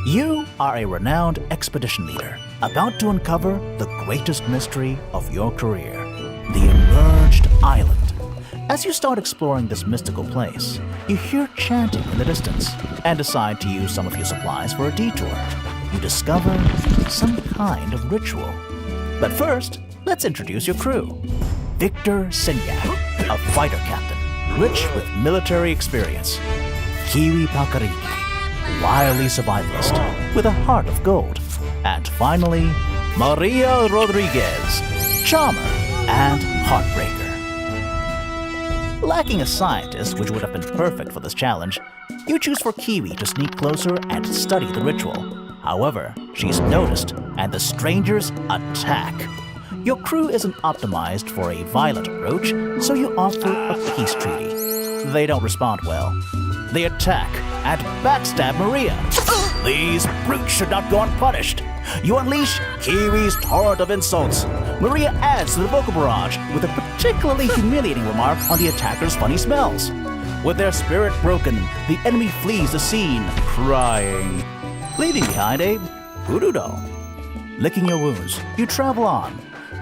You are a renowned expedition leader, about to uncover the greatest mystery of your career, the Emerged Island. As you start exploring this mystical place, you hear chanting in the distance and decide to use some of your supplies for a detour. You discover some kind of ritual. But first, let's introduce your crew. Victor Senyak, a fighter captain, rich with military experience. Kiwi Pakariki, wily survivalist with a heart of gold. And finally, Maria Rodriguez, charmer and heartbreaker. Lacking a scientist, which would have been perfect for this challenge, you choose for Kiwi to sneak closer and study the ritual. However, she's noticed, and the strangers attack. Your crew isn't optimized for a violent approach, so you offer a peace treaty. They don't respond well. They attack and backstab Maria. These brutes should not go unpunished. You unleash Kiwi's torrent of insults. Maria adds to the vocal barrage with a particularly humiliating remark on the attacker's funny smells. With their spirit broken, the enemy flees the scene, crying, leaving behind a voodoo doll. Licking your wounds, you travel on.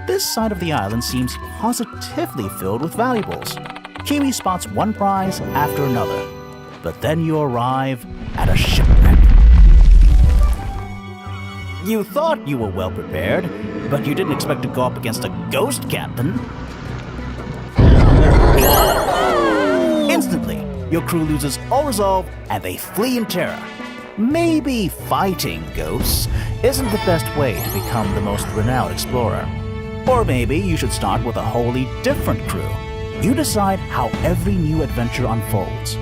This side of the island seems positively filled with valuables. Kiwi spots one prize after another. But then you arrive at a shipwreck. You thought you were well prepared, but you didn't expect to go up against a ghost captain. Instantly, your crew loses all resolve and they flee in terror. Maybe fighting ghosts isn't the best way to become the most renowned explorer. Or maybe you should start with a wholly different crew. You decide how every new adventure unfolds.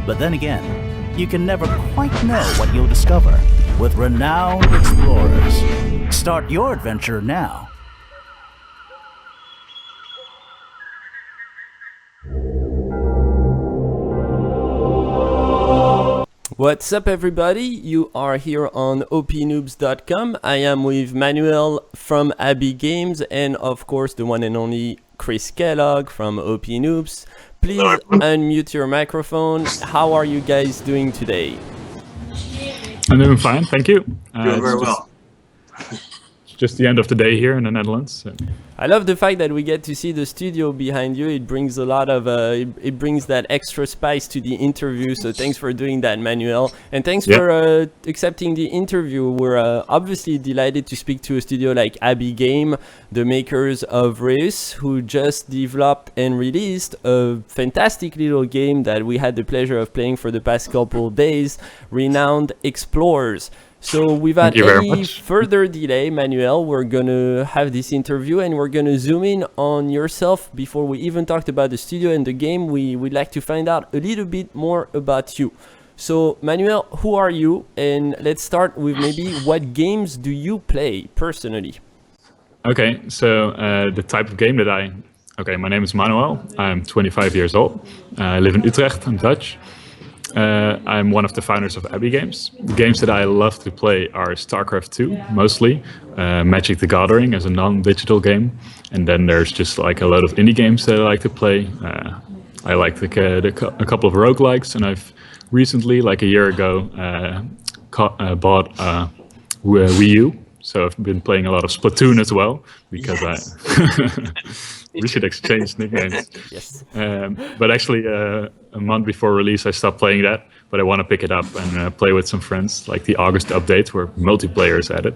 But then again, you can never quite know what you'll discover with renowned explorers. Start your adventure now. What's up, everybody? You are here on opnoobs.com. I am with Manuel from Abbey Games and, of course, the one and only Chris Kellogg from OP Noobs. Please unmute your microphone. How are you guys doing today? I'm doing fine, thank you. Doing very well. Just the end of the day here in the Netherlands. So. I love the fact that we get to see the studio behind you. It brings a lot of, it brings that extra spice to the interview. So thanks for doing that, Manuel. And thanks for accepting the interview. We're obviously delighted to speak to a studio like Abbey Game, the makers of Reus, who just developed and released a fantastic little game that we had the pleasure of playing for the past couple days, Renowned Explorers. So without any further delay, Manuel, we're going to have this interview and we're going to zoom in on yourself. Before we even talked about the studio and the game, we'd like to find out a little bit more about you. So, Manuel, who are you? And let's start with maybe what games do you play personally? Okay, so the type of game that my name is Manuel. I'm 25 years old. I live in Utrecht, I'm Dutch. I'm one of the founders of Abbey Games. The games that I love to play are StarCraft 2, mostly, Magic the Gathering as a non-digital game, and then there's just like a lot of indie games that I like to play. I like a couple of roguelikes, and I've recently, like a year ago, bought a Wii U, so I've been playing a lot of Splatoon as well, because we should exchange nicknames. Yes. But actually, a month before release, I stopped playing that. But I want to pick it up and play with some friends, like the August update, where multiplayer is added.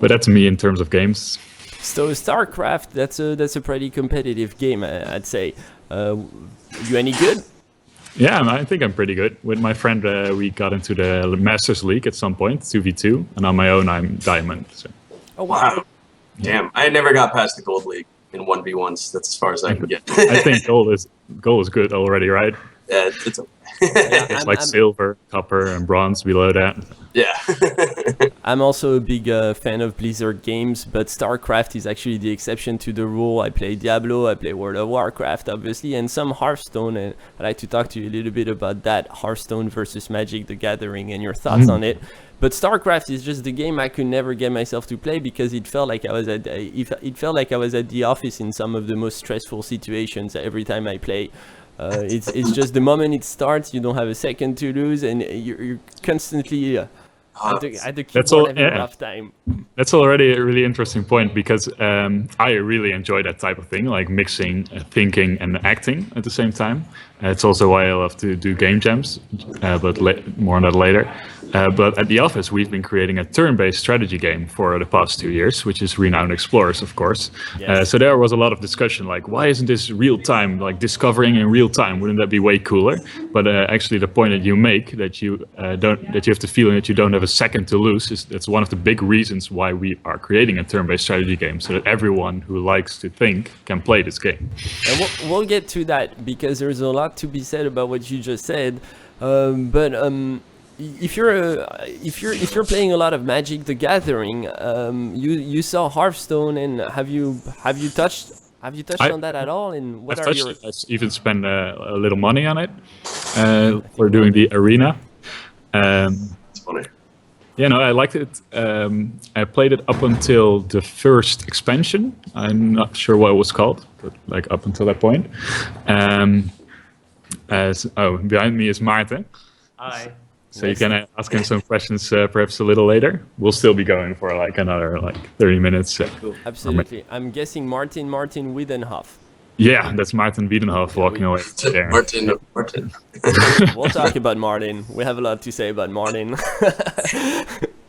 But that's me in terms of games. So StarCraft, that's a pretty competitive game, I'd say. You any good? Yeah, I think I'm pretty good. With my friend, we got into the Masters League at some point, 2v2, and on my own, I'm Diamond. So. Oh wow! Damn, I never got past the Gold League in 1v1s. That's as far as I can get. I think gold is good already, right? Yeah, it's okay. It's like silver, copper, and bronze below that. Yeah. I'm also a big fan of Blizzard games, but StarCraft is actually the exception to the rule. I play Diablo, I play World of Warcraft, obviously, and some Hearthstone, and I'd like to talk to you a little bit about that, Hearthstone versus Magic the Gathering, and your thoughts on it. But StarCraft is just the game I could never get myself to play because it felt like I was at the office in some of the most stressful situations every time I play. It's just the moment it starts, you don't have a second to lose, and you're constantly At the That's keyboard all- having a yeah. rough time. That's already a really interesting point because I really enjoy that type of thing, like mixing thinking and acting at the same time. It's also why I love to do game jams, but more on that later. But at the office, we've been creating a turn-based strategy game for the past 2 years, which is Renowned Explorers, of course. Yes. So there was a lot of discussion, like, why isn't this real time, like discovering in real time? Wouldn't that be way cooler? But actually, the point that you make, that you that you have the feeling that you don't have a second to lose, that's one of the big reasons why we are creating a turn-based strategy game, so that everyone who likes to think can play this game. And we'll get to that because there's a lot to be said about what you just said. But if you're playing a lot of Magic the Gathering, you saw Hearthstone, and have you touched on that at all? And what I've are touched your it. I've even spent a little money on it for doing the arena. It's funny. Yeah, no, I liked it. I played it up until the first expansion. I'm not sure what it was called, but like up until that point. Behind me is Maarten. Hi. So you can ask him some questions perhaps a little later. We'll still be going for like another 30 minutes. Absolutely. I'm guessing Martin Wiedenhoff. Yeah, that's Maarten Wiedenhof walking away there. Martin. We'll talk about Martin. We have a lot to say about Martin.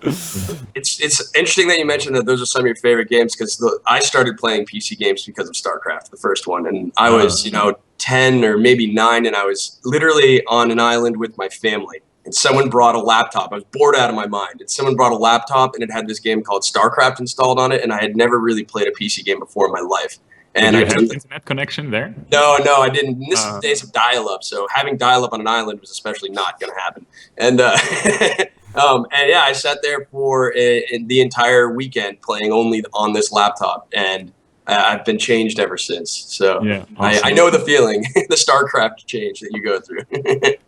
It's interesting that you mentioned that those are some of your favorite games, because I started playing PC games because of StarCraft, the first one, and I was 10 or maybe 9, and I was literally on an island with my family. And someone brought a laptop. I was bored out of my mind. And someone brought a laptop, and it had this game called StarCraft installed on it. And I had never really played a PC game before in my life. And Did you have internet connection there? No, I didn't. And this is the days of dial-up. So having dial-up on an island was especially not going to happen. And and yeah, I sat there for the entire weekend playing only on this laptop. And I've been changed ever since. So Yeah, awesome. I know the feeling, the StarCraft change that you go through.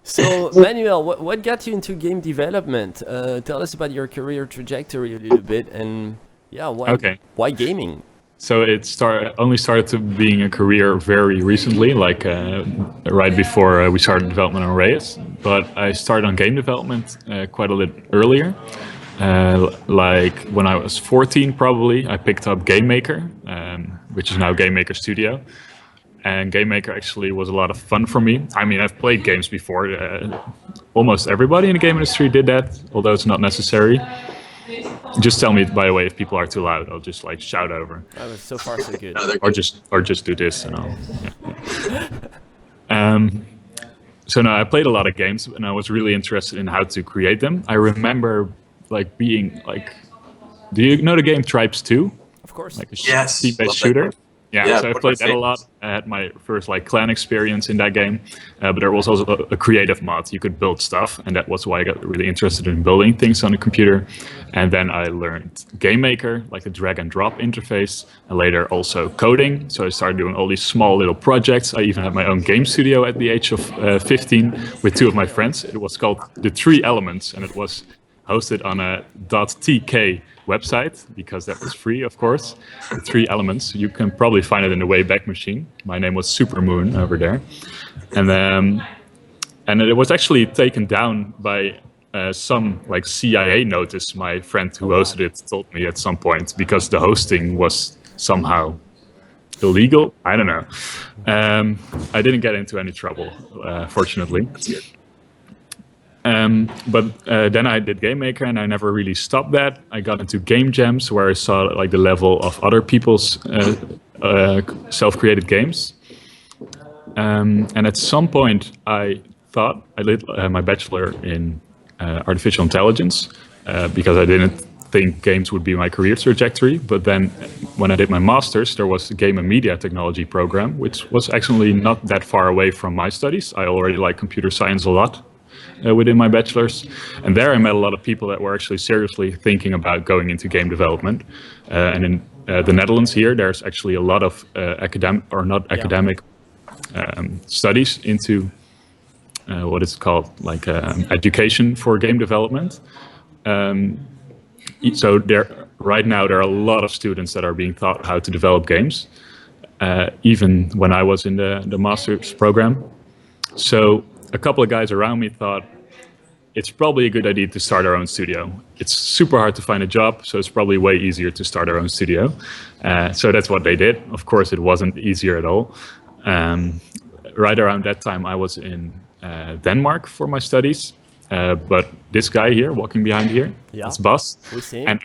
So, Manuel, what got you into game development? Tell us about your career trajectory a little bit, and why gaming? So it only started to being a career very recently, like right before we started development on Reyes. But I started on game development quite a little earlier. Like when I was 14, probably, I picked up GameMaker, which is now GameMaker Studio. And GameMaker actually was a lot of fun for me. I mean, I've played games before. Almost everybody in the game industry did that, although it's not necessary. Just tell me, by the way, if people are too loud. I'll just like shout over. Oh, so far so good. Or just do this and I'll. Yeah. So no, I played a lot of games, and I was really interested in how to create them. I remember like being like, do you know the game Tribes 2? Of course. Like a Yes, team-based love that shooter. game. Yeah, Yeah, so I one of played my that a lot. I had my first like clan experience in that game, but there was also a creative mod. You could build stuff, and that was why I got really interested in building things on the computer. And then I learned GameMaker, like the drag and drop interface, and later also coding. So I started doing all these small little projects. I even had my own game studio at the age of 15 with 2 of my friends. It was called The 3 Elements, and it was hosted on a .tk website, because that was free, of course. The 3 Elements. You can probably find it in the Wayback Machine. My name was Supermoon over there. And it was actually taken down by some like CIA notice. My friend who hosted it told me at some point, because the hosting was somehow illegal. I don't know. I didn't get into any trouble, fortunately. But then I did GameMaker, and I never really stopped that. I got into game jams, where I saw like the level of other people's self-created games. And at some point, I thought I did my bachelor in artificial intelligence, because I didn't think games would be my career trajectory. But then when I did my master's, there was a game and media technology program, which was actually not that far away from my studies. I already like computer science a lot. Within my bachelor's, and there I met a lot of people that were actually seriously thinking about going into game development. And in the Netherlands here, there's actually a lot of academic studies into what is called like education for game development. So right now there are a lot of students that are being taught how to develop games, even when I was in the master's program. So a couple of guys around me thought, it's probably a good idea to start our own studio. It's super hard to find a job, so it's probably way easier to start our own studio. So that's what they did. Of course, it wasn't easier at all. Right around that time, I was in Denmark for my studies. But this guy here, walking behind here, it's Bas. We see. And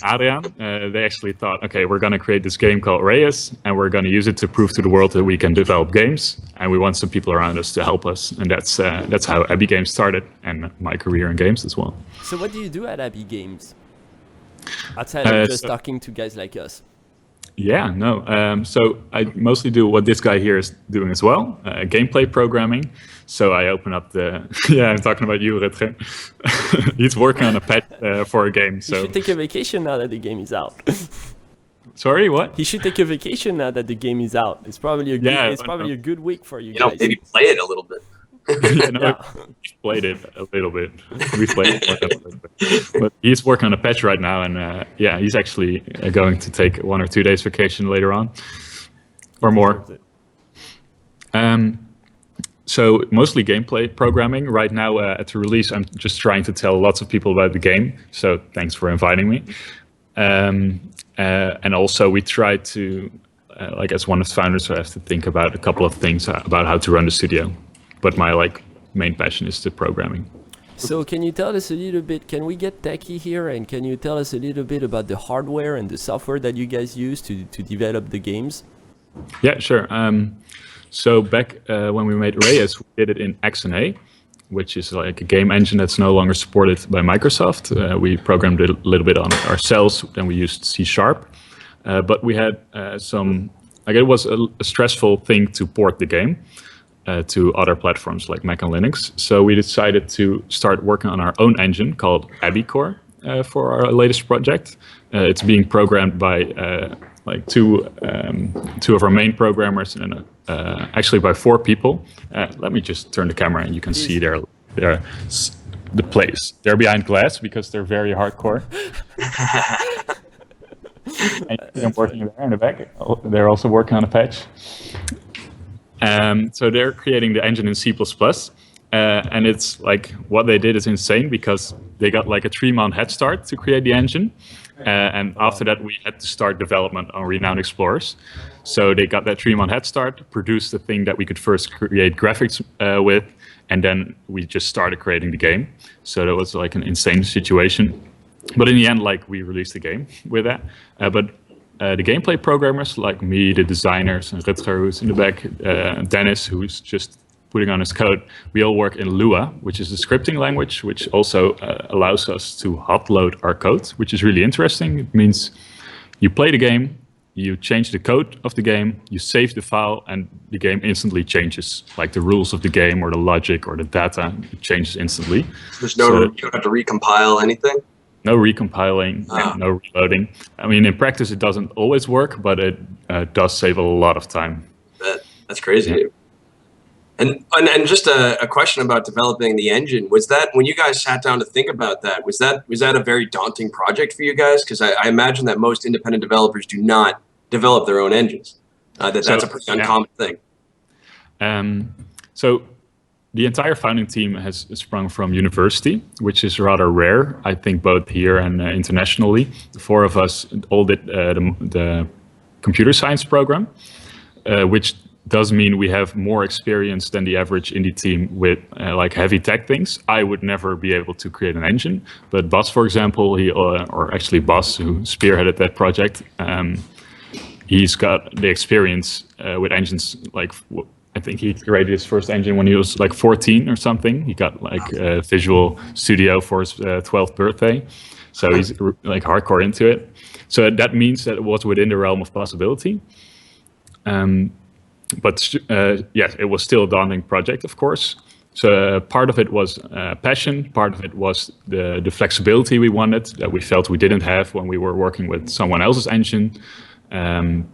Adrian, they actually thought, okay, we're going to create this game called Reyes, and we're going to use it to prove to the world that we can develop games, and we want some people around us to help us. And that's how Abbey Games started, and my career in games as well. So what do you do at Abbey Games? Outside of just talking to guys like us. Yeah, no. So I mostly do what this guy here is doing as well, gameplay programming. So I open up the... Yeah, I'm talking about you, Rutger. He's working on a patch for a game. So You should take a vacation now that the game is out. Sorry, what? He should take a vacation now that the game is out. It's probably a good, a good week for you You know, guys. maybe play it a little bit. We played it a little bit. We played it a little bit. But he's working on a patch right now, and he's actually going to take 1 or 2 days vacation later on, or more. So mostly gameplay programming. Right now at the release, I'm just trying to tell lots of people about the game. So thanks for inviting me. And also we try to, like as one of the founders, I have to think about a couple of things about how to run the studio. But my main passion is the programming. So can you tell us a little bit, can we get techie here, and can you tell us a little bit about the hardware and the software that you guys use to develop the games? Yeah, sure. So back when we made Reyes, we did it in XNA, which is like a game engine that's no longer supported by Microsoft. We programmed it a little bit on ourselves, then we used C#. But we had it was a stressful thing to port the game to other platforms like Mac and Linux. So we decided to start working on our own engine called Abbey Core for our latest project. It's being programmed by two of our main programmers and actually by 4 people. Let me just turn the camera and you can see the place. They're behind glass because they're very hardcore. And I'm working there in the back. They're also working on a patch. So they're creating the engine in C++. And it's like what they did is insane because they got like a 3-month head start to create the engine. And after that, we had to start development on Renowned Explorers. So they got that 3-month head start, produced the thing that we could first create graphics with, and then we just started creating the game. So that was like an insane situation. But in the end, we released the game with that. But the gameplay programmers like me, the designers, and Rutger, who's in the back, Dennis, who's just putting on his code, we all work in Lua, which is the scripting language, which also allows us to hot load our code, which is really interesting. It means you play the game, you change the code of the game, you save the file, and the game instantly changes. Like the rules of the game or the logic or the data, it changes instantly. There's you don't have to recompile anything? No recompiling, and no reloading. I mean, in practice, it doesn't always work, but it does save a lot of time. That's crazy. Yeah. And just a question about developing the engine. Was that, when you guys sat down to think about that, was that a very daunting project for you guys? Because I imagine that most independent developers do not develop their own engines. That's a pretty uncommon thing. So the entire founding team has sprung from university, which is rather rare, I think, both here and internationally. The 4 of us all did the computer science program, which does mean we have more experience than the average indie team with heavy tech things. I would never be able to create an engine, but Bas, for example, Bas, who spearheaded that project, he's got the experience with engines. I think he created his first engine when he was 14 or something. He got a Visual Studio for his 12th birthday. So he's hardcore into it. So that means that it was within the realm of possibility. But yes, it was still a daunting project, of course. So part of it was passion, part of it was the flexibility we wanted that we felt we didn't have when we were working with someone else's engine. And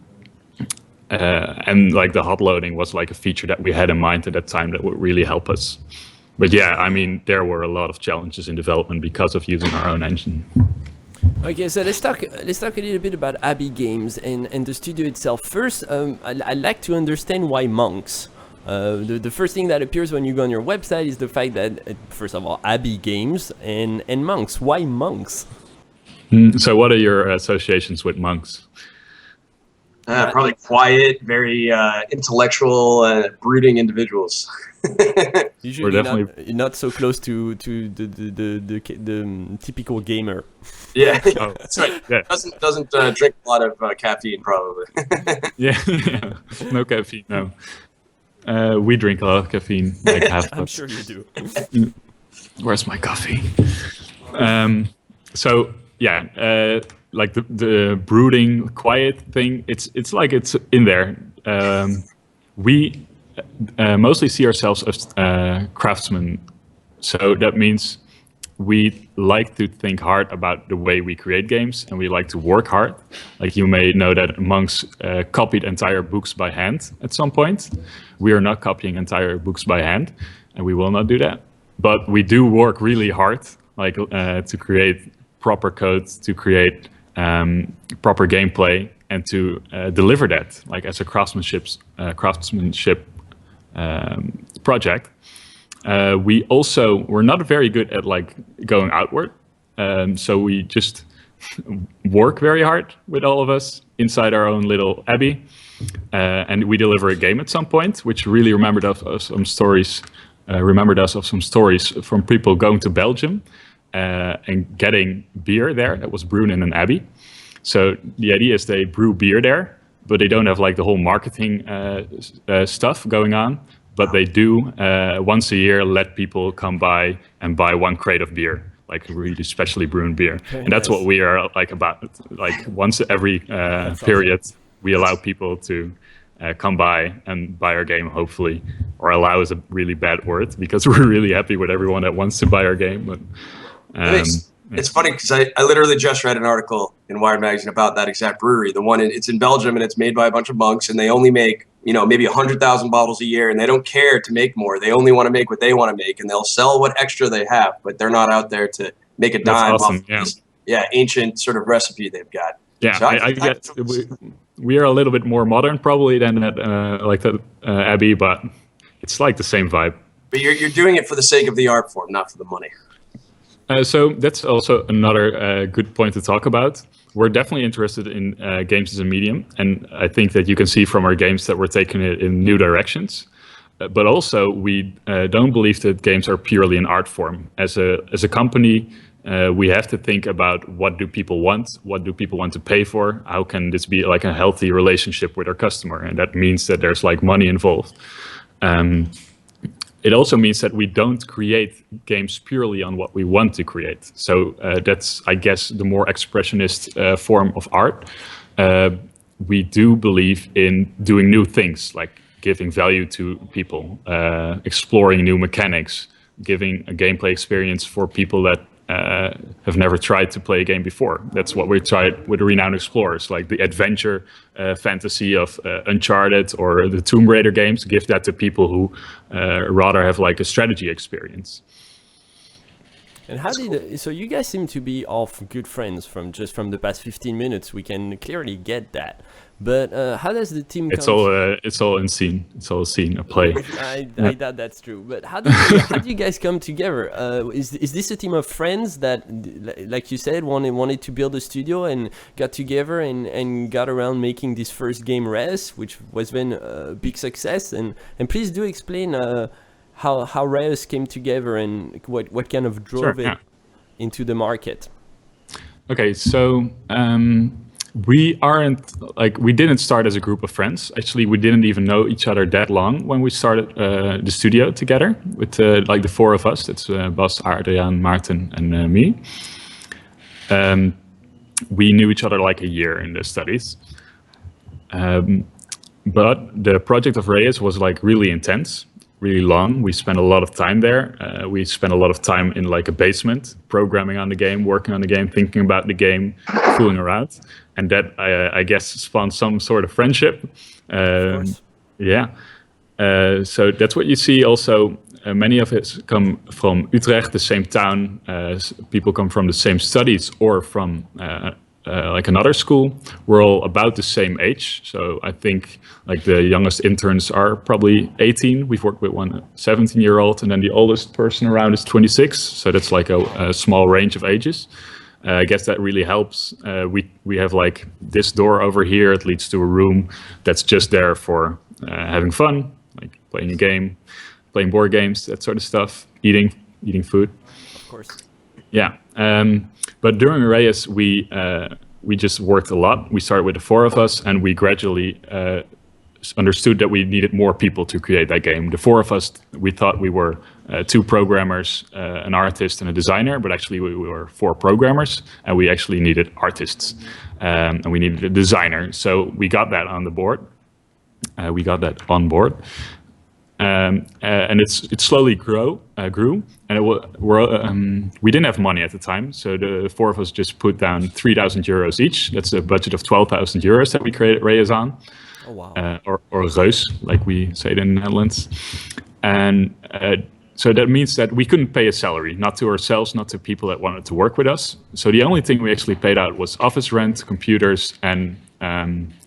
the hot loading was a feature that we had in mind at that time that would really help us. But yeah, I mean, there were a lot of challenges in development because of using our own engine. Okay, so let's talk a little bit about Abbey Games and the studio itself. First, I'd like to understand why monks. The first thing that appears when you go on your website is the fact that, first of all, Abbey Games and monks. Why monks? So what are your associations with monks? Probably quiet, very intellectual, brooding individuals. Usually definitely not so close to the typical gamer. Yeah, Oh, that's right. yeah. Doesn't drink a lot of caffeine, probably. Yeah, no caffeine. No, we drink a lot of caffeine. Like half. I'm sure you do. Where's my coffee? So yeah, like the brooding, quiet thing. It's like it's in there. We mostly see ourselves as craftsmen, so that means we like to think hard about the way we create games, and we like to work hard. Like you may know that monks copied entire books by hand at some point. We are not copying entire books by hand, and we will not do that. But we do work really hard, like to create proper code, to create proper gameplay, and to deliver that, like as a craftsmanship project. We're not very good at like going outward, so we just work very hard with all of us inside our own little Abbey, and we deliver a game at some point, which really remembered us of some stories from people going to Belgium and getting beer there that was brewed in an Abbey. So the idea is they brew beer there, but they don't have like the whole marketing stuff going on. But they do once a year let people come by and buy one crate of beer, like really specially brewed beer. And that's what we are like about. Like once every period, we allow people to come by and buy our game, hopefully. Or allow is a really bad word, because we're really happy with everyone that wants to buy our game. But it's funny because I literally just read an article in Wired Magazine about that exact brewery. The one it's in Belgium, and it's made by a bunch of monks, and they only make maybe 100,000 bottles a year, and they don't care to make more. They only want to make what they want to make, and they'll sell what extra they have, but they're not out there to make a dime awesome, off this ancient sort of recipe they've got. Yeah, So I get we are a little bit more modern probably than that Abbey, but it's like the same vibe. But you're doing it for the sake of the art form, not for the money. So that's also another good point to talk about. We're definitely interested in games as a medium, and I think that you can see from our games that we're taking it in new directions. But also, we don't believe that games are purely an art form. As a company, we have to think about what do people want, what do people want to pay for, how can this be like a healthy relationship with our customer, and that means that there's like money involved. It also means that we don't create games purely on what we want to create. So that's, I guess, the more expressionist form of art. We do believe in doing new things, like giving value to people, exploring new mechanics, giving a gameplay experience for people that have never tried to play a game before. That's what we tried with the Renowned Explorers, like the adventure fantasy of Uncharted or the Tomb Raider games. Give that to people who rather have like a strategy experience. And how so you guys seem to be all good friends from the past 15 minutes. We can clearly get that. But how does the team It's all in scene. It's all scene, a play. I doubt that's true. But how do you guys come together? Is this a team of friends that, like you said, wanted to build a studio and got together and got around making this first game, Res, which was then a big success? And please do explain how Res came together and what kind of drove it into the market. Okay, so we didn't start as a group of friends. Actually, we didn't even know each other that long when we started the studio together with the four of us. It's Bas, Adriaan, Maarten, and me. We knew each other like a year in the studies. But the project of Reyes was like really intense, really long. We spent a lot of time there. We spent a lot of time in like a basement, programming on the game, working on the game, thinking about the game, fooling around. And that, I guess, spawned some sort of friendship. Yeah. So that's what you see also. Many of us come from Utrecht, the same town. People come from the same studies or from like another school. We're all about the same age. So I think like the youngest interns are probably 18. We've worked with one 17-year-old, and then the oldest person around is 26. So that's like a small range of ages. I guess that really helps. We have like this door over here. It leads to a room that's just there for having fun, like playing a game, playing board games, that sort of stuff, eating food. Of course. Yeah. But during Reyes, we just worked a lot. We started with the 4 of us, and we gradually understood that we needed more people to create that game. The 4 of us, we thought we were 2 programmers, an artist, and a designer, but actually we were 4 programmers, and we actually needed artists, and we needed a designer. So we got that on the board. We got that on board. And it slowly grew, and we didn't have money at the time, so the 4 of us just put down 3,000 euros each. That's a budget of 12,000 euros that we created Reyes on. Oh, wow. Or Reus, like we say it in the Netherlands. And so that means that we couldn't pay a salary, not to ourselves, not to people that wanted to work with us. So the only thing we actually paid out was office rent, computers, and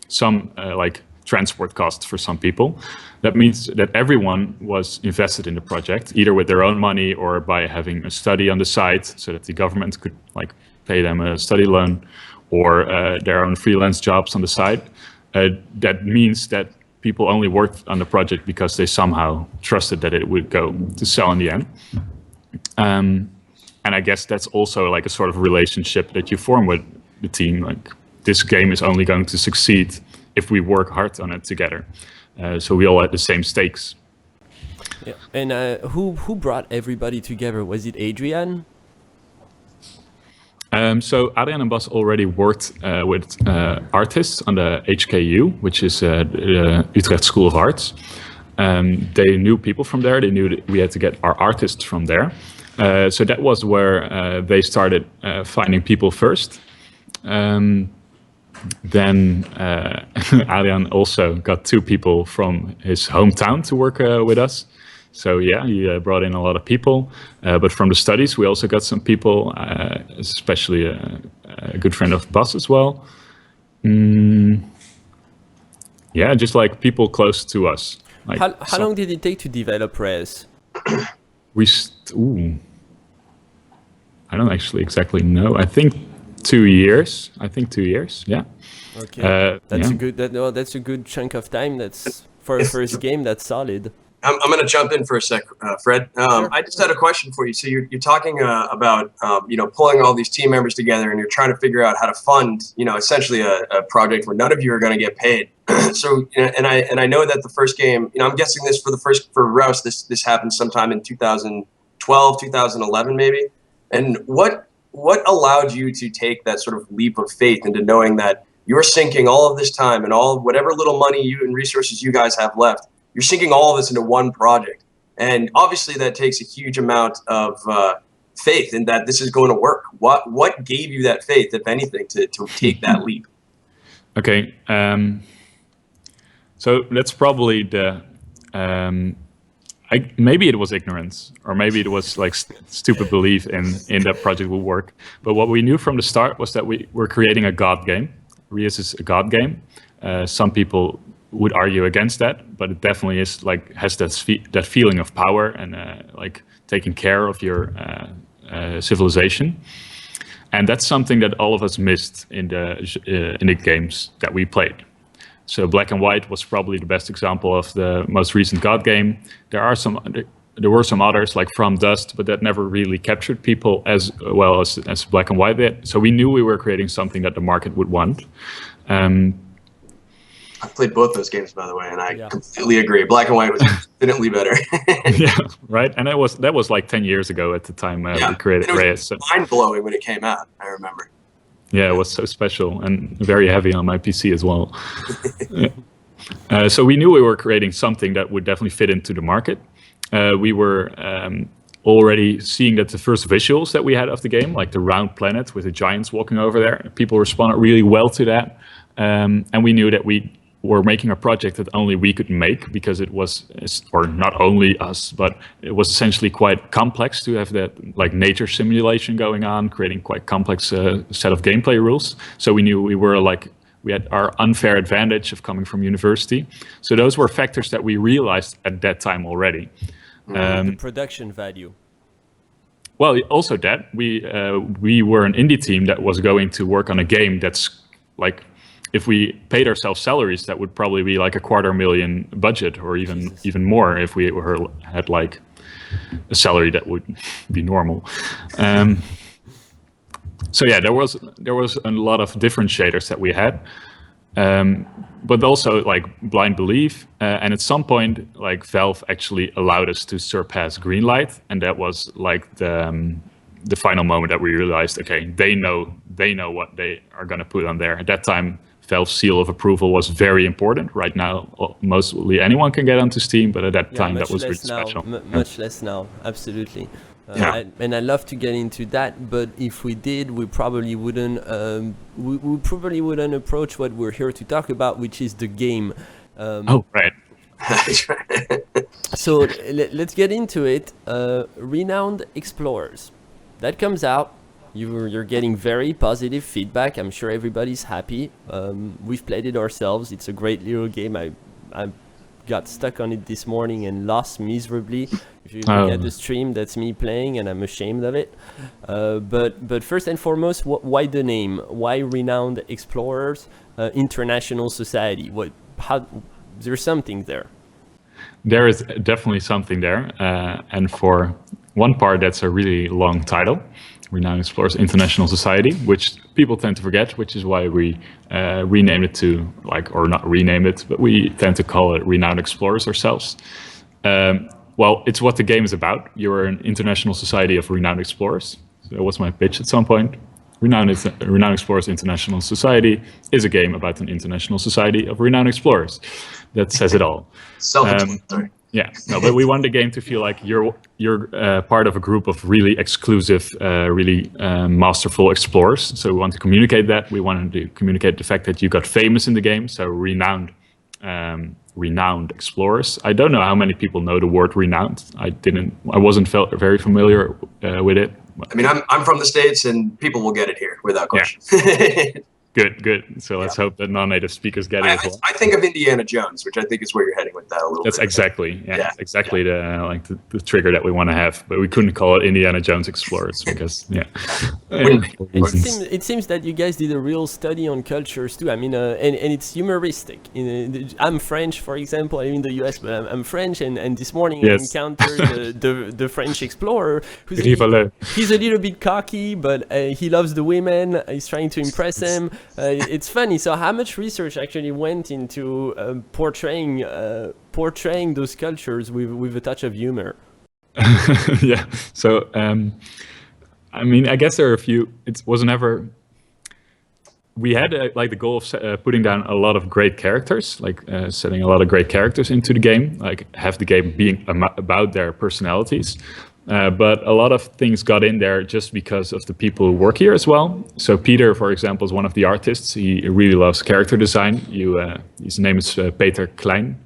some like transport costs for some people. That means that everyone was invested in the project, either with their own money or by having a study on the side, so that the government could like pay them a study loan, or their own freelance jobs on the side. That means that people only worked on the project because they somehow trusted that it would go to sell in the end. And I guess that's also like a sort of relationship that you form with the team. Like, this game is only going to succeed if we work hard on it together. So we all had the same stakes. Yeah. And who brought everybody together? Was it Adrian? So Adrian and Bas already worked with artists on the HKU, which is the Utrecht School of Arts. They knew people from there. They knew that we had to get our artists from there. So that was where they started finding people first. Then Adrian also got 2 people from his hometown to work with us. So yeah, he brought in a lot of people. But from the studies, we also got some people, especially a good friend of Bas as well. Yeah, just like people close to us. Like How long did it take to develop Reyes? I don't actually exactly know. I think 2 years. Yeah. Okay, that's a good chunk of time. That's for a first game. That's solid. I'm going to jump in for a sec, Fred. Sure. I just had a question for you. So you're talking about pulling all these team members together, and you're trying to figure out how to fund essentially a project where none of you are going to get paid. So and I know that the first game, I'm guessing this for Rouse, this happened sometime in 2012, 2011 maybe. And what allowed you to take that sort of leap of faith into knowing that you're sinking all of this time and all whatever little money and resources you guys have left, you're sinking all of this into one project? And obviously that takes a huge amount of faith in that this is going to work. What gave you that faith, if anything, to take that leap? Okay. So that's probably maybe it was ignorance, or maybe it was like stupid belief in that project will work. But what we knew from the start was that we were creating a God game. Reyes is a God game. Some people would argue against that, but it definitely is like has that feeling of power and like taking care of your civilization. And that's something that all of us missed in the games that we played. So Black and White was probably the best example of the most recent God game. There were some others like From Dust, but that never really captured people as well as Black and White did. So we knew we were creating something that the market would want. I played both those games, by the way, and I completely agree. Black and White was infinitely better. Yeah, right. And that was like 10 years ago at the time we created Reyes. So mind-blowing when it came out, I remember. Yeah, it was so special and very heavy on my PC as well. So we knew we were creating something that would definitely fit into the market. We were already seeing that the first visuals that we had of the game, like the round planet with the giants walking over there, people responded really well to that. And we knew that we were making a project that only we could make because it was, or not only us, but it was essentially quite complex to have that like nature simulation going on, creating quite complex set of gameplay rules. So we knew we had our unfair advantage of coming from university. So those were factors that we realized at that time already. The production value. Well, also that we were an indie team that was going to work on a game that's like, if we paid ourselves salaries, that would probably be like $250,000 budget, or even more if we had like a salary that would be normal. So yeah, there was a lot of differentiators that we had. But also like blind belief, and at some point, like Valve actually allowed us to surpass Greenlight, and that was like the final moment that we realized, okay, they know what they are going to put on there. At that time, Valve's seal of approval was very important. Right now, mostly anyone can get onto Steam, but at that time, that was really special. Much less now, absolutely. Yeah. And I'd love to get into that, but if we did, we probably wouldn't. We probably wouldn't approach what we're here to talk about, which is the game. Oh, right. So let's get into it. Renowned Explorers, that comes out. You're getting very positive feedback. I'm sure everybody's happy. We've played it ourselves. It's a great little game. I got stuck on it this morning and lost miserably. If you look at the stream, that's me playing, and I'm ashamed of it. But first and foremost, why the name? Why Renowned Explorers International Society? There's something there. There is definitely something there, and for one part, that's a really long title. Renowned Explorers International Society, which people tend to forget, which is why we renamed it to, or not rename it, but we tend to call it Renowned Explorers ourselves. Well, it's what the game is about. You're an international society of renowned explorers. So that was my pitch at some point. Renowned Explorers International Society is a game about an international society of renowned explorers. That says it all. Self-explanatory. Yeah, no, but we want the game to feel like you're part of a group of really exclusive, really masterful explorers. So we want to communicate that. We wanted to communicate the fact that you got famous in the game. So renowned explorers. I don't know how many people know the word renowned. I wasn't very familiar with it. I mean, I'm from the States, and people will get it here without question. Yeah. Good. So let's hope that non-native speakers get it as well. I think of Indiana Jones, which I think is where you're heading with that a little That's bit. exactly the trigger that we want to have, but we couldn't call it Indiana Jones Explorers because It seems that you guys did a real study on cultures too. I mean, and it's humoristic. I'm French, for example. I'm in the US, but I'm French, and this morning I encountered the French explorer. He's a little bit cocky, but he loves the women. He's trying to impress them. It's funny. So how much research actually went into portraying those cultures with a touch of humor? Yeah. So I mean, I guess there are a few. It wasn't ever. We had the goal of putting down a lot of great characters, setting a lot of great characters into the game, have the game being about their personalities. But a lot of things got in there just because of the people who work here as well. So Peter, for example, is one of the artists. He really loves character design. His name is Peter Klein,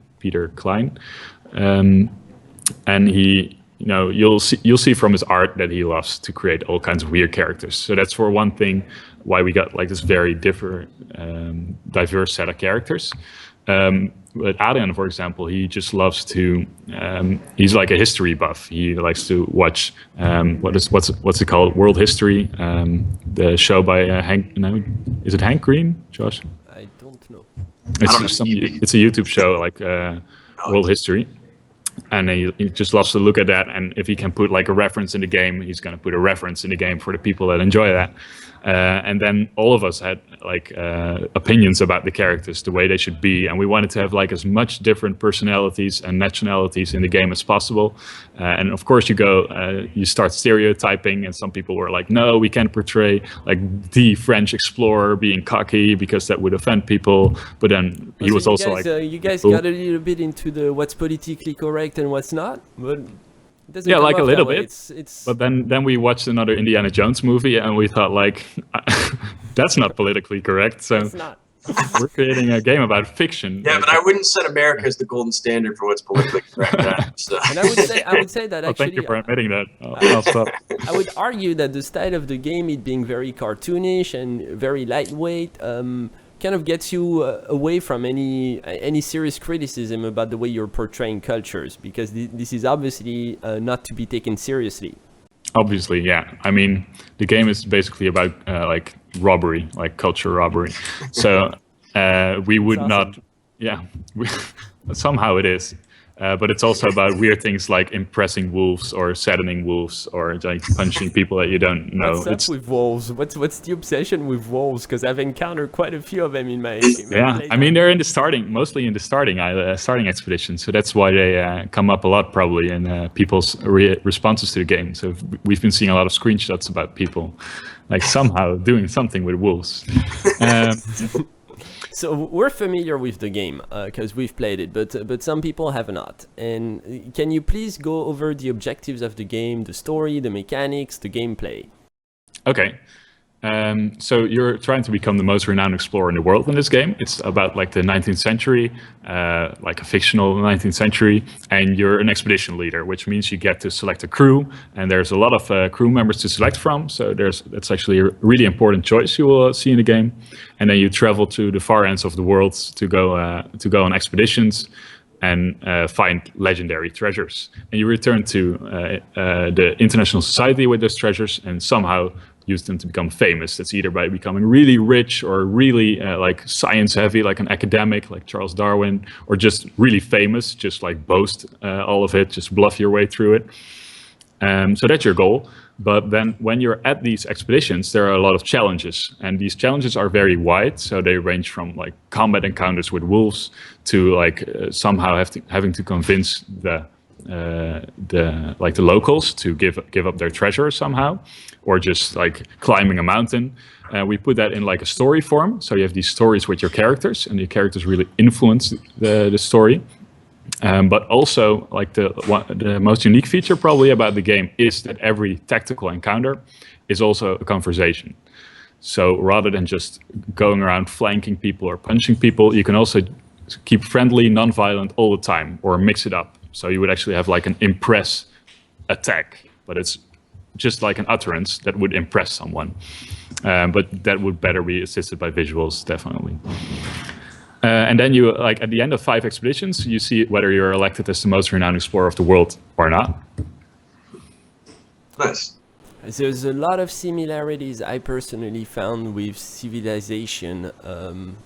and he, you'll see from his art that he loves to create all kinds of weird characters. So that's for one thing why we got this very different, diverse set of characters. But Adrian, for example, he just loves to. He's like a history buff. He likes to watch what's it called? World History. The show by Hank. No, is it Hank Green, Josh? I don't know. It's a YouTube show World History, and he just loves to look at that. And if he can put a reference in the game, he's going to put a reference in the game for the people that enjoy that. And then all of us had opinions about the characters, the way they should be, and we wanted to have as much different personalities and nationalities in the game as possible. And of course, you start stereotyping, and some people were like, "No, we can't portray the French explorer being cocky because that would offend people." But then he was also you guys got a little bit into the what's politically correct and what's not, but. Yeah, a little bit. It's... But then we watched another Indiana Jones movie, and we thought that's not politically correct. So it's not. We're creating a game about fiction. Yeah, but I wouldn't set America as the golden standard for what's politically correct. So. And I would say that Well, actually, thank you for admitting that. I'll stop. I would argue that the style of the game, it being very cartoonish and very lightweight, kind of gets you away from any serious criticism about the way you're portraying cultures, because this is obviously not to be taken seriously. Obviously, yeah. I mean, the game is basically about like robbery, like culture robbery. So we would awesome. not, yeah. Somehow it is. But it's also about weird things like impressing wolves or saddening wolves or like punching people that you don't know. What's up with wolves? What's the obsession with wolves? Because I've encountered quite a few of them in my yeah, I mean, they're mostly in the starting expedition. So that's why they come up a lot probably in people's responses to the game. So we've been seeing a lot of screenshots about people like somehow doing something with wolves. So we're familiar with the game because we've played it, but some people have not. And can you please go over the objectives of the game, the story, the mechanics, the gameplay? Okay. So you're trying to become the most renowned explorer in the world in this game. It's about like the 19th century, like a fictional 19th century, and you're an expedition leader, which means you get to select a crew, and there's a lot of crew members to select from. So that's actually a really important choice you will see in the game. And then you travel to the far ends of the world to go on expeditions and find legendary treasures. And you return to the International Society with those treasures and somehow use them to become famous. That's either by becoming really rich or really like science heavy, like an academic, like Charles Darwin, or just really famous, just like boast all of it, just bluff your way through it. So that's your goal. But then when you're at these expeditions, there are a lot of challenges, and these challenges are very wide. So they range from like combat encounters with wolves to like somehow having to convince the locals to give up their treasure somehow, or just like climbing a mountain. We put that in like a story form. So you have these stories with your characters, and the characters really influence the story. But also, like the most unique feature probably about the game is that every tactical encounter is also a conversation. So rather than just going around flanking people or punching people, you can also keep friendly, non-violent all the time, or mix it up. So you would actually have like an impress attack, but it's just like an utterance that would impress someone. But that would better be assisted by visuals, definitely. And then you, like at the end of 5 expeditions, you see whether you're elected as the most renowned explorer of the world or not. Nice. There's a lot of similarities I personally found with Civilization.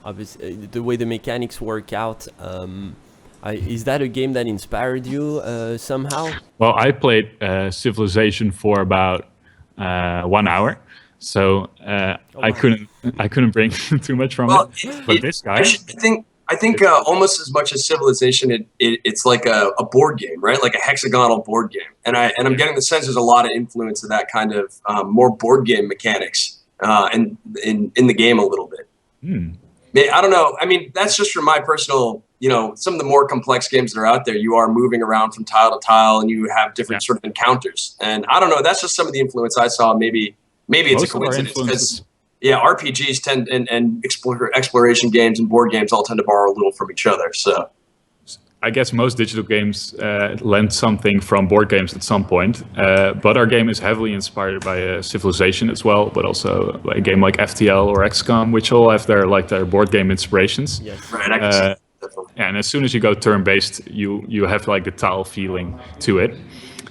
Obviously, the way the mechanics work out. Is that a game that inspired you somehow? Well, I played Civilization for about 1 hour. So I couldn't bring too much from it. But this guy, I think almost as much as Civilization, it's like a board game, right? Like a hexagonal board game. And I'm getting the sense there's a lot of influence of that kind of more board game mechanics in the game a little bit. I don't know. I mean, that's just from my personal, some of the more complex games that are out there, you are moving around from tile to tile and you have different sort of encounters. And I don't know, that's just some of the influence I saw. Maybe it's a coincidence because RPGs tend and exploration games and board games all tend to borrow a little from each other. So I guess most digital games lend something from board games at some point, but our game is heavily inspired by Civilization as well, but also a game like FTL or XCOM, which all have their board game inspirations. Yes. right, I can see that. And as soon as you go turn-based, you have like the tile feeling to it.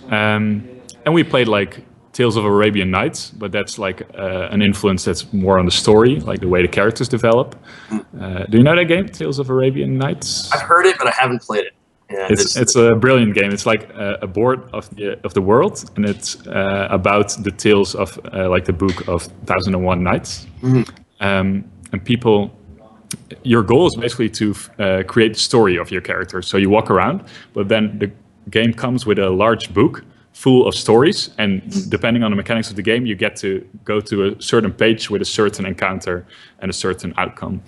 And we played like Tales of Arabian Nights, but that's like an influence that's more on the story, like the way the characters develop. Do you know that game, Tales of Arabian Nights? I've heard it, but I haven't played it. Yeah, it's a brilliant game. It's like a board of the world, and it's about the tales of like the book of 1001 Nights. And people, your goal is basically to create the story of your character. So you walk around, but then the game comes with a large book full of stories, and depending on the mechanics of the game, you get to go to a certain page with a certain encounter and a certain outcome.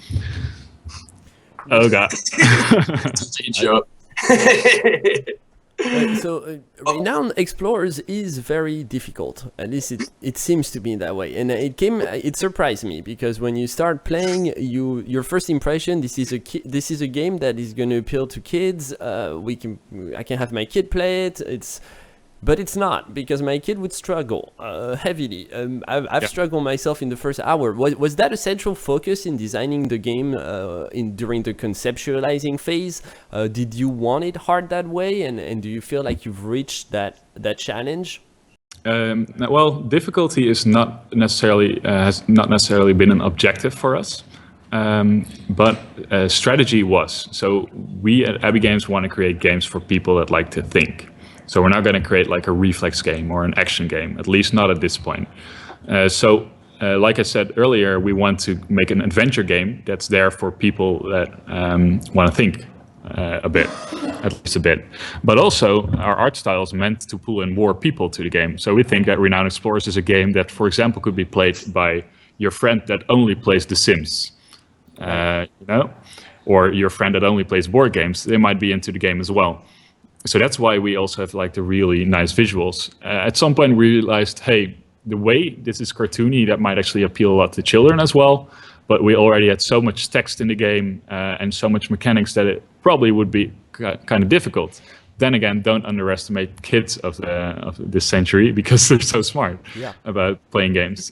Oh god. Stage show. Renowned Explorers is very difficult. At least it seems to be that way. And it surprised me because when you start playing, your first impression, this is a game that is going to appeal to kids. I can have my kid play it. But it's not, because my kid would struggle heavily. I've struggled myself in the first hour. Was that a central focus in designing the game during the conceptualizing phase? Did you want it hard that way? And do you feel like you've reached that challenge? Well, difficulty is has not necessarily been an objective for us. But strategy was. So we at Abbey Games want to create games for people that like to think. So we're not going to create like a reflex game or an action game, at least not at this point. Like I said earlier, we want to make an adventure game that's there for people that want to think a bit, at least a bit. But also, our art style is meant to pull in more people to the game. So we think that Renowned Explorers is a game that, for example, could be played by your friend that only plays The Sims, or your friend that only plays board games. They might be into the game as well. So that's why we also have like the really nice visuals. At some point we realized, hey, the way this is cartoony, that might actually appeal a lot to children as well. But we already had so much text in the game and so much mechanics that it probably would be kind of difficult. Then again, don't underestimate kids of this century because they're so smart about playing games.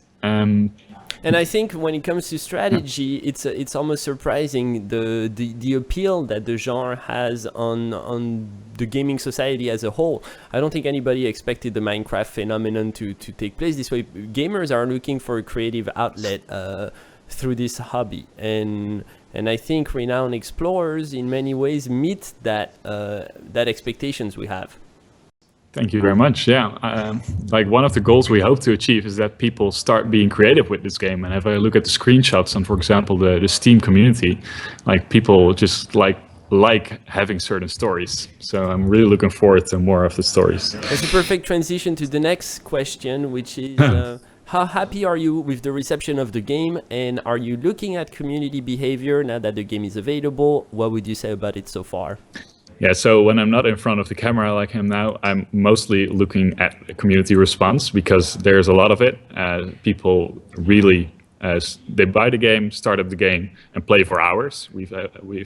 And I think when it comes to strategy, it's almost surprising the appeal that the genre has on the gaming society as a whole. I don't think anybody expected the Minecraft phenomenon to take place this way. Gamers are looking for a creative outlet through this hobby, and I think Renowned Explorers in many ways meet that expectations we have. Thank you very much. Yeah, like one of the goals we hope to achieve is that people start being creative with this game. And if I look at the screenshots on, for example, the Steam community, like people just like having certain stories. So I'm really looking forward to more of the stories. That's a perfect transition to the next question, which is how happy are you with the reception of the game? And are you looking at community behavior now that the game is available? What would you say about it so far? Yeah, so when I'm not in front of the camera like him now, I'm mostly looking at community response because there's a lot of it. People really, they buy the game, start up the game, and play for hours. We've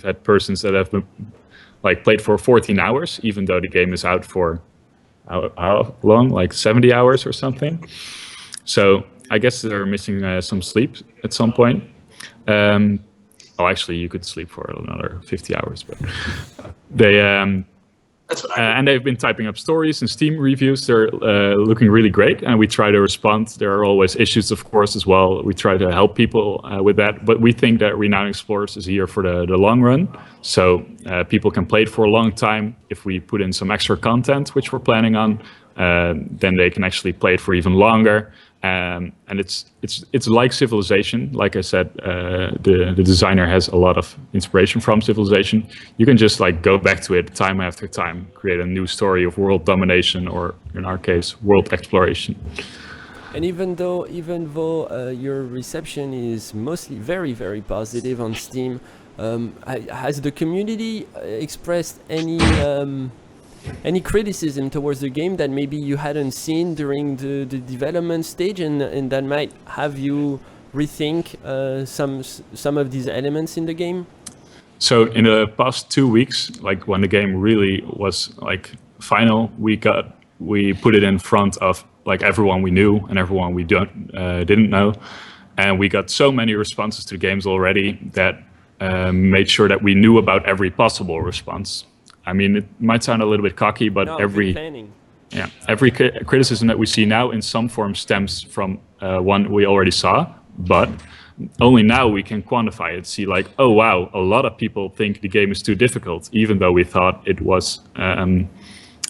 had persons that have played for 14 hours, even though the game is out for how long? Like 70 hours or something. So I guess they're missing some sleep at some point. Actually, you could sleep for another 50 hours, but they and they've been typing up stories and Steam reviews. They're looking really great, and we try to respond. There are always issues, of course, as well. We try to help people with that, but we think that Renowned Explorers is here for the long run. So people can play it for a long time. If we put in some extra content, which we're planning on, then they can actually play it for even longer. And it's like Civilization. Like I said, the designer has a lot of inspiration from Civilization. You can just like go back to it time after time, create a new story of world domination, or in our case, world exploration. And even though your reception is mostly very, very positive on Steam, has the community expressed any criticism towards the game that maybe you hadn't seen during the development stage, and that might have you rethink some of these elements in the game? So in the past 2 weeks, like when the game really was like final, we put it in front of like everyone we knew and everyone we didn't know, and we got so many responses to the games already that made sure that we knew about every possible response. I mean, it might sound a little bit cocky, but every criticism that we see now in some form stems from one we already saw, but only now we can quantify it, see like, oh wow, a lot of people think the game is too difficult, even though we thought it was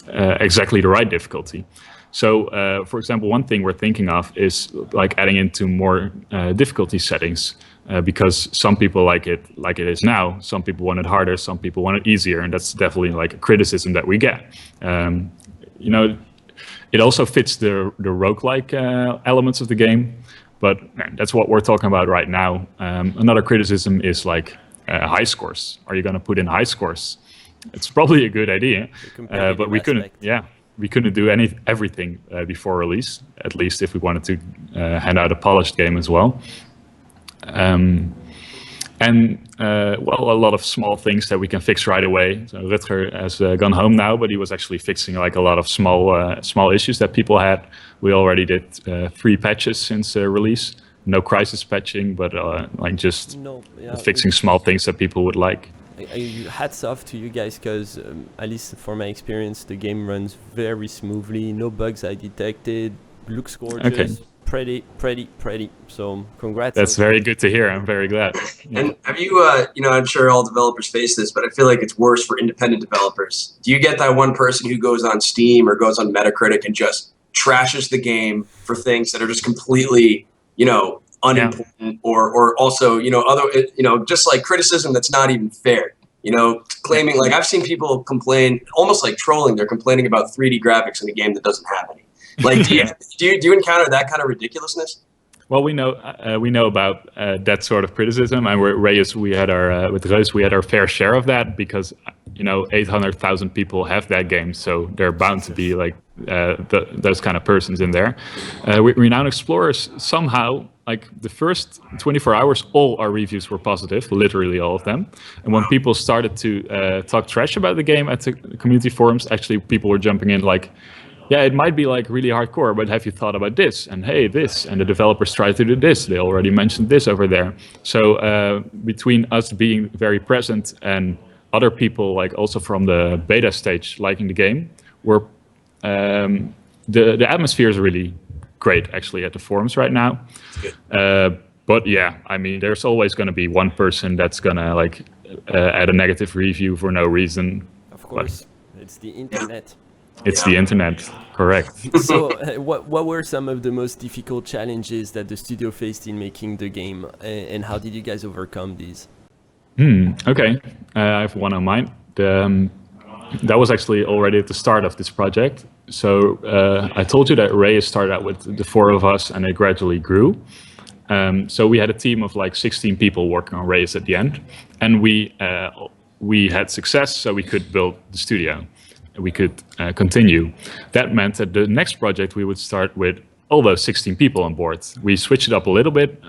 exactly the right difficulty. So, for example, one thing we're thinking of is like adding into more difficulty settings. Because some people like it is now, some people want it harder, some people want it easier, and that's definitely like a criticism that we get. It also fits the roguelike elements of the game, but that's what we're talking about right now. Another criticism is like high scores. Are you going to put in high scores? it's probably a good idea, competitive but we couldn't. aspect. Yeah, we couldn't do everything before release. At least if we wanted to hand out a polished game as well. Well, a lot of small things that we can fix right away. So Rutger has gone home now, but he was actually fixing like a lot of small issues that people had. We already did 3 patches since release. No crisis patching, but like just fixing small things that people would like. Hats off to you guys, because at least for my experience, the game runs very smoothly. No bugs I detected. Looks gorgeous. Okay. Pretty. So congrats. That's very good to hear. I'm very glad. Yeah. And have you, I'm sure all developers face this, but I feel like it's worse for independent developers. Do you get that one person who goes on Steam or goes on Metacritic and just trashes the game for things that are just completely, unimportant, or also, other, just like criticism that's not even fair? Claiming, like, I've seen people complain, almost like trolling. They're complaining about 3D graphics in a game that doesn't have any. Like, do you encounter that kind of ridiculousness? Well, we know about that sort of criticism, and with Reus we had our fair share of that, because 800,000 people have that game, so they're bound to be like those kind of persons in there. Renowned Explorers, somehow, like the first 24 hours, all our reviews were positive, literally all of them. And when people started to talk trash about the game at the community forums, actually people were jumping in like, yeah, it might be like really hardcore, but have you thought about this? And hey, this, and the developers tried to do this. They already mentioned this over there. So between us being very present and other people, like also from the beta stage, liking the game, the atmosphere is really great actually at the forums right now. But yeah, I mean, there's always going to be one person that's gonna like add a negative review for no reason. Of course, it's the internet. It's the internet, correct. So what were some of the most difficult challenges that the studio faced in making the game, and how did you guys overcome these? Okay, I have one on mind. That was actually already at the start of this project. So I told you that Ray started out with the 4 of us, and it gradually grew. So we had a team of like 16 people working on Race at the end, and we had success, so we could build the studio. We could continue. That meant that the next project we would start with all those 16 people on board. We switched it up a little bit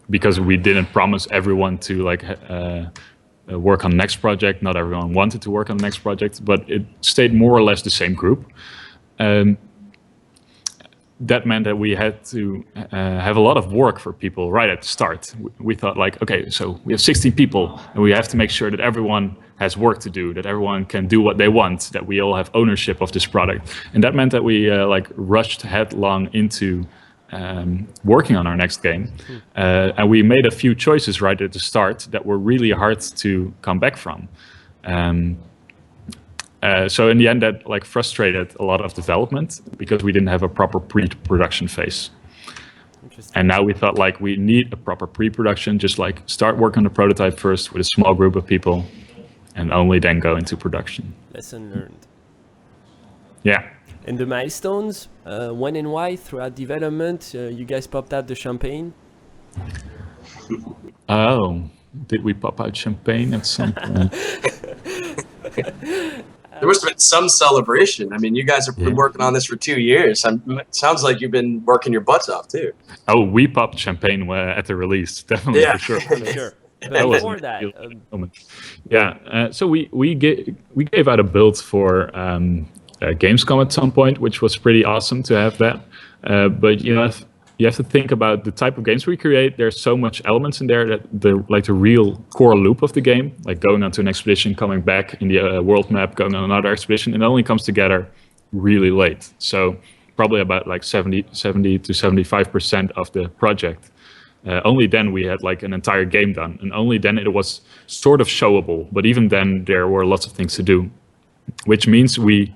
because we didn't promise everyone to like work on the next project. Not everyone wanted to work on the next project, but it stayed more or less the same group. That meant that we had to have a lot of work for people right at the start. We thought like, okay, so we have 16 people and we have to make sure that everyone has work to do, that everyone can do what they want, that we all have ownership of this product. And that meant that we like rushed headlong into working on our next game. And we made a few choices right at the start that were really hard to come back from. So in the end, that like frustrated a lot of development because we didn't have a proper pre-production phase. And now we thought like we need a proper pre-production, just like start working on the prototype first with a small group of people and only then go into production. Lesson learned. Yeah. And the milestones, when and why throughout development, you guys popped out the champagne? Oh, did we pop out champagne at some point? There must have been some celebration. I mean, you guys have been working on this for 2 years. It sounds like you've been working your butts off too. Oh, we popped champagne at the release, definitely, for sure. For sure. But That was before that, so we gave out a build for Gamescom at some point, which was pretty awesome to have that. But you have to think about the type of games we create. There's so much elements in there that the real core loop of the game, like going onto an expedition, coming back in the world map, going on another expedition, it only comes together really late. So probably about like 70 to 75% of the project. Only then we had like an entire game done, and only then it was sort of showable. But even then, there were lots of things to do, which means we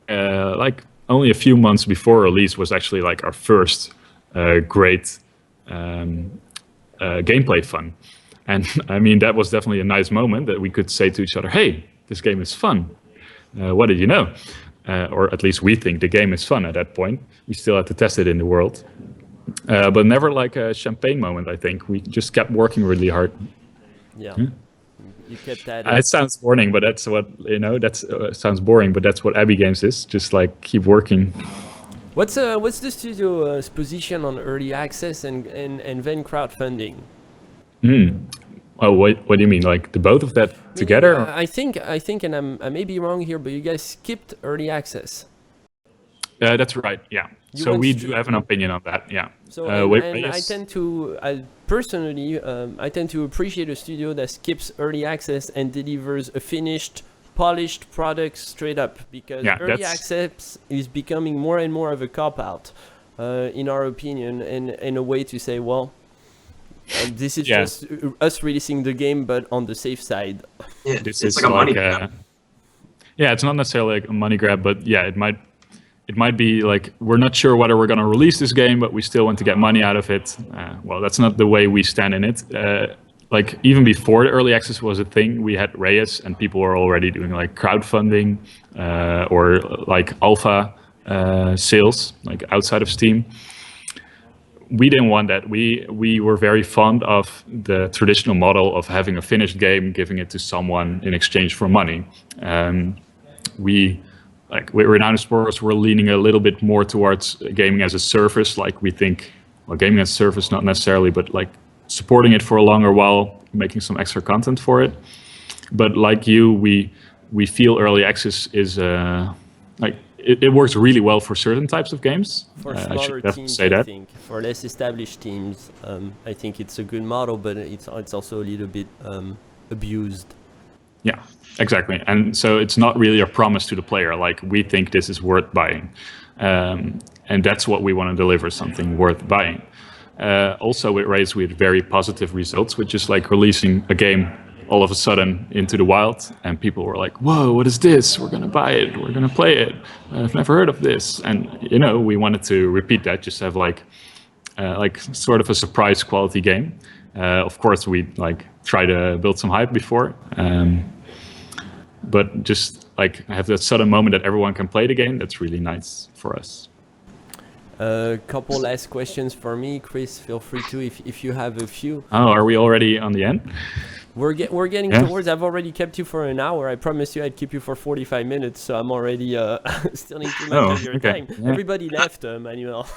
like only a few months before release was actually like our first great gameplay fun. And I mean, that was definitely a nice moment that we could say to each other, hey, this game is fun. What did you know? Or at least we think the game is fun at that point. We still had to test it in the world. But never like a champagne moment, I think. We just kept working really hard. Yeah. You kept that. It sounds boring, but that's what sounds boring, but that's what Abbey Games is. Just like keep working. What's the studio's position on early access and then crowdfunding? Oh, what do you mean? Like the both of that together? I think, and I may be wrong here, but you guys skipped early access. That's right. Yeah. You So went we straight- do have an opinion on that. Yeah. So Yes. I tend to, personally, I tend to appreciate a studio that skips early access and delivers a finished, polished product straight up, because Yeah, early that's- access is becoming more and more of a cop out, in our opinion, and in a way to say, well, this is Yeah. just us releasing the game, but on the safe side. Yeah, This it's is like a money grab. yeah, it's not necessarily like a money grab, but yeah, it might be like we're not sure whether we're going to release this game, but we still want to get money out of it. Well, that's not the way we stand in it. Like even before the early access was a thing, we had Reyes and people were already doing like crowdfunding or like alpha sales, like outside of Steam. We didn't want that. We were very fond of the traditional model of having a finished game, giving it to someone in exchange for money. With Renowned Explorers, we're leaning a little bit more towards gaming as a service. Like we think, well, gaming as a service, not necessarily, but like supporting it for a longer while, making some extra content for it. But like you, we feel early access is like it works really well for certain types of games. For I smaller should definitely teams, say I that. think. For less established teams, I think it's a good model, but it's also a little bit abused. Yeah, exactly. And so it's not really a promise to the player. Like we think this is worth buying, and that's what we want to deliver, something worth buying. Also with Race, we had very positive results, which is like releasing a game all of a sudden into the wild, and people were like, "Whoa, what is this? We're gonna buy it. We're gonna play it. I've never heard of this." And we wanted to repeat that, just have like sort of a surprise quality game. Of course, we like try to build some hype before, but just like have that sudden moment that everyone can play the game. That's really nice for us. A couple last questions for me, Chris. Feel free to if you have a few. Oh, are we already on the end? We're getting Yeah. towards. I've already kept you for an hour. I promised you I'd keep you for 45 minutes, so I'm already stealing too much of your okay. time. Yeah. Everybody left, Manuel.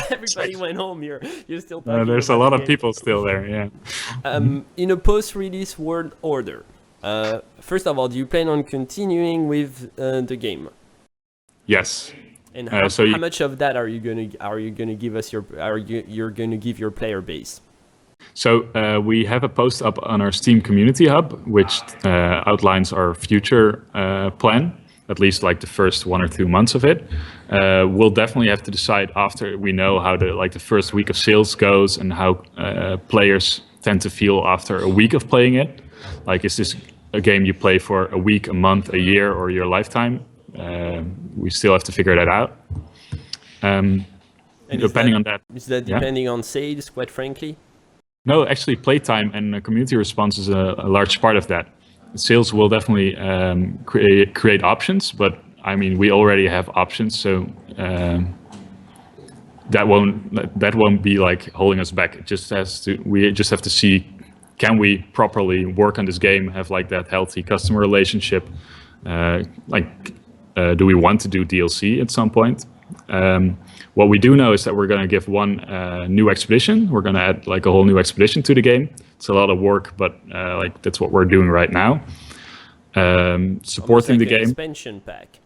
Everybody went home. You're still talking. There's a about lot the of game. people still there. Yeah. In a post-release world order, first of all, do you plan on continuing with the game? Yes. And Uh, so you- how much of that are you gonna give us you're gonna give your player base? So we have a post up on our Steam community hub, which outlines our future plan, at least like the first 1 or 2 months of it. We'll definitely have to decide after we know how the first week of sales goes and how players tend to feel after a week of playing it. Like, is this a game you play for a week, a month, a year, or your lifetime? We still have to figure that out. And Depending on that. Is that Yeah. depending on sales, quite frankly? No, actually, playtime and community response is a large part of that. Sales will definitely create options, but I mean, we already have options, so that won't be like holding us back. We just have to see, can we properly work on this game, have like that healthy customer relationship? Do we want to do DLC at some point? What we do know is that we're going to give one new expedition. We're going to add like a whole new expedition to the game. It's a lot of work, but that's what we're doing right now. Supporting Almost like the an game. expansion pack.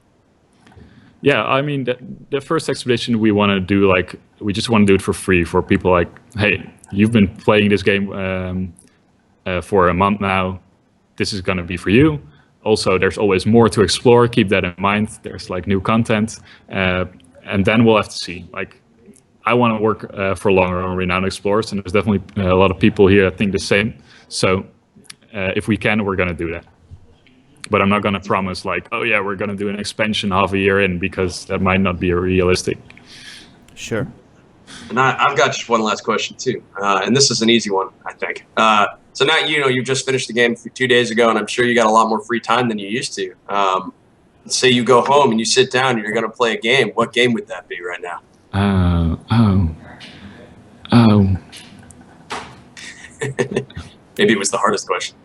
Yeah, I mean, the first expedition we want to do, like, we just want to do it for free for people like, hey, you've been playing this game for a month now. This is going to be for you. Also, there's always more to explore. Keep that in mind. There's like new content. And then we'll have to see. Like, I want to work for longer on Renowned Explorers, and there's definitely a lot of people here that think the same. So if we can, we're going to do that. But I'm not going to promise like, oh yeah, we're going to do an expansion half a year in, because that might not be realistic. Sure. And I've got just one last question too, and this is an easy one, I think. So now you just finished the game 2 days ago, and I'm sure you got a lot more free time than you used to. Let's say you go home and you sit down and you're going to play a game. What game would that be right now? Maybe it was the hardest question.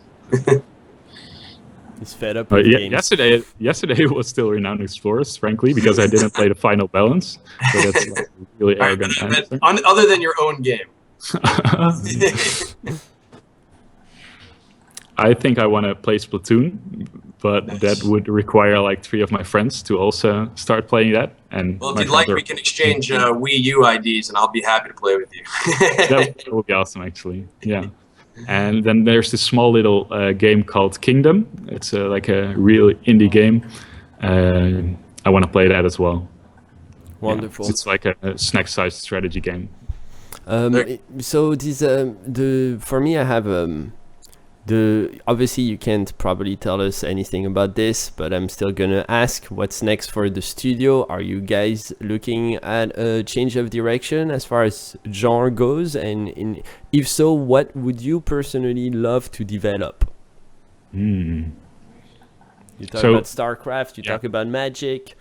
He's fed up with games. Yesterday it was still Renowned Explorers, frankly, because I didn't play the final balance. So that's like a really arrogant answer. Other than your own game. I think I want to play Splatoon, but that would require like 3 of my friends to also start playing that. And well, if you'd like, we can exchange Wii U IDs, and I'll be happy to play with you. That would be awesome, actually. Yeah. And then there's this small little game called Kingdom. It's like a real indie game. I want to play that as well. Wonderful. Yeah, it's like a snack-sized strategy game. So this for me, I have obviously you can't probably tell us anything about this, but I'm still gonna ask what's next for the studio. Are you guys looking at a change of direction as far as genre goes, and if so, what would you personally love to develop? You talk about StarCraft, you talk about Magic.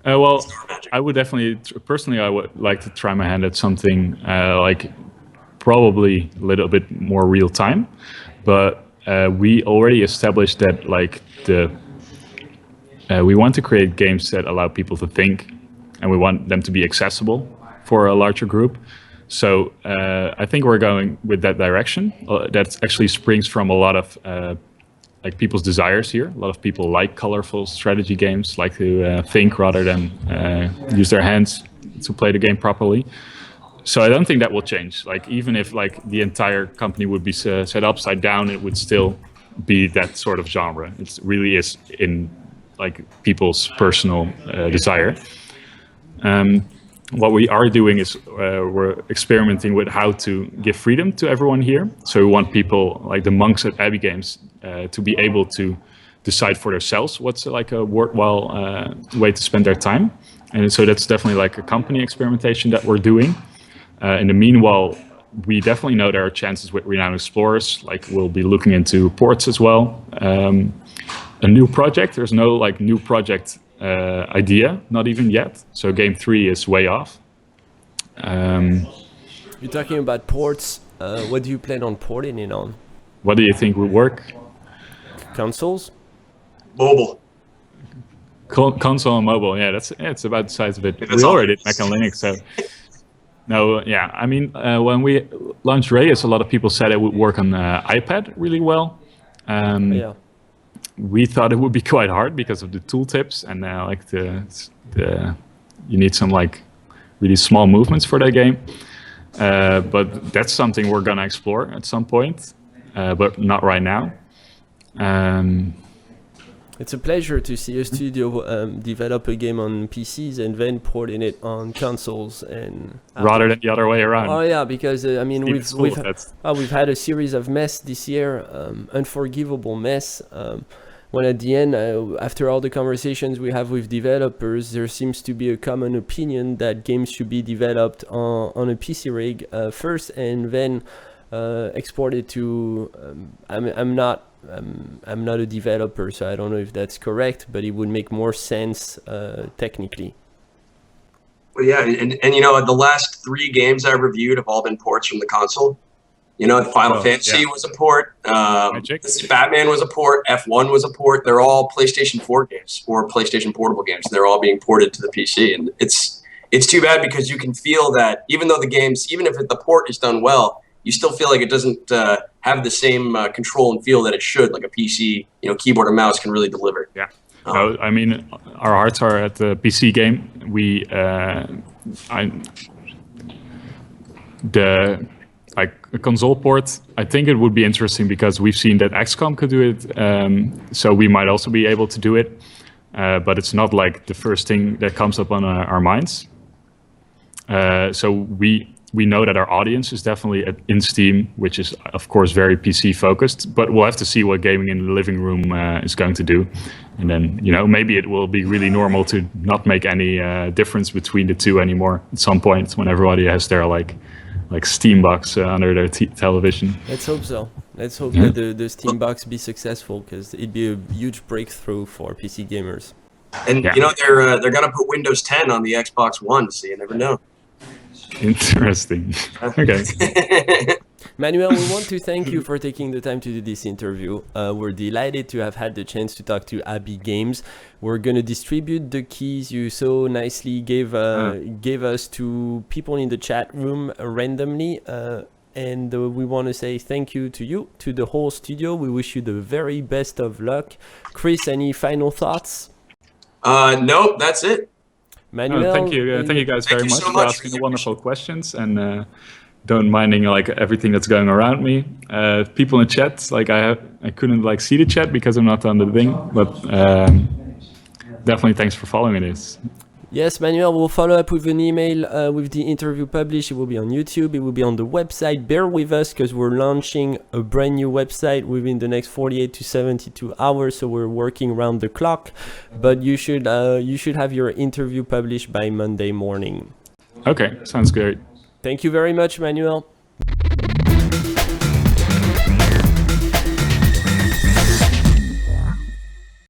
Well, I would definitely, personally, I would like to try my hand at something like probably a little bit more real time. But we already established that like we want to create games that allow people to think, and we want them to be accessible for a larger group. So I think we're going with that direction. That actually springs from a lot of like people's desires here. A lot of people like colorful strategy games, like to think rather than use their hands to play the game properly. So I don't think that will change. Like even if like the entire company would be set upside down, it would still be that sort of genre. It really is in like people's personal desire. What we are doing is we're experimenting with how to give freedom to everyone here. So we want people like the monks at Abbey Games to be able to decide for themselves what's like a worthwhile way to spend their time. And so that's definitely like a company experimentation that we're doing. In the meanwhile, we definitely know there are chances with Renowned Explorers. Like we'll be looking into ports as well. A new project. There's no like new project idea, not even yet. So game 3 is way off. You're talking about ports. What do you plan on porting it on? What do you think would work? Consoles? Mobile. Console and mobile. Yeah, it's about the size of it. We already did Mac and Linux, so. No, yeah. I mean, when we launched Reyes, a lot of people said it would work on iPad really well. Yeah. We thought it would be quite hard because of the tooltips and like you need some like really small movements for that game. But that's something we're gonna explore at some point, but not right now. It's a pleasure to see a studio develop a game on PCs and then porting it on consoles, and rather than the other way around. Oh yeah, because I mean we've had a series of mess this year, unforgivable mess. When at the end, after all the conversations we have with developers, there seems to be a common opinion that games should be developed on a PC rig first and then exported to. I'm not a developer, so I don't know if that's correct, but it would make more sense technically. Well, yeah, and you know, the last 3 games I reviewed have all been ports from the console. You know, Final Fantasy was a port, Batman was a port, F1 was a port. They're all PlayStation 4 games or PlayStation Portable games. They're all being ported to the PC, and it's too bad because you can feel that even though the games, even if the port is done well, you still feel like it doesn't have the same control and feel that it should, like a PC, you know, keyboard and mouse can really deliver. Yeah. No, I mean, our hearts are at the PC game. Like a console port, I think it would be interesting because we've seen that XCOM could do it, so we might also be able to do it, but it's not like the first thing that comes up on our minds. So we know that our audience is definitely in Steam, which is of course very PC focused, but we'll have to see what gaming in the living room is going to do. And then, you know, maybe it will be really normal to not make any difference between the two anymore at some point when everybody has their like Steam box under their television. Let's hope so. Let's hope that the Steam box be successful, because it'd be a huge breakthrough for PC gamers. And you know, they're gonna put Windows 10 on the Xbox One, so you never know. Interesting. Okay. Manuel, we want to thank you for taking the time to do this interview. We're delighted to have had the chance to talk to Abbey Games. We're going to distribute the keys you so nicely gave us to people in the chat room randomly. And we want to say thank you to you, to the whole studio. We wish you the very best of luck. Chris, any final thoughts? Nope, that's it. Manuel, thank you guys very much for asking the wonderful questions and don't minding like everything that's going around me. People in chat, like I couldn't like see the chat because I'm not on the thing, but definitely thanks for following this. Yes, Manuel, we'll follow up with an email with the interview published. It will be on YouTube. It will be on the website. Bear with us because we're launching a brand new website within the next 48 to 72 hours. So we're working around the clock. But you should have your interview published by Monday morning. Okay, sounds great. Thank you very much, Manuel.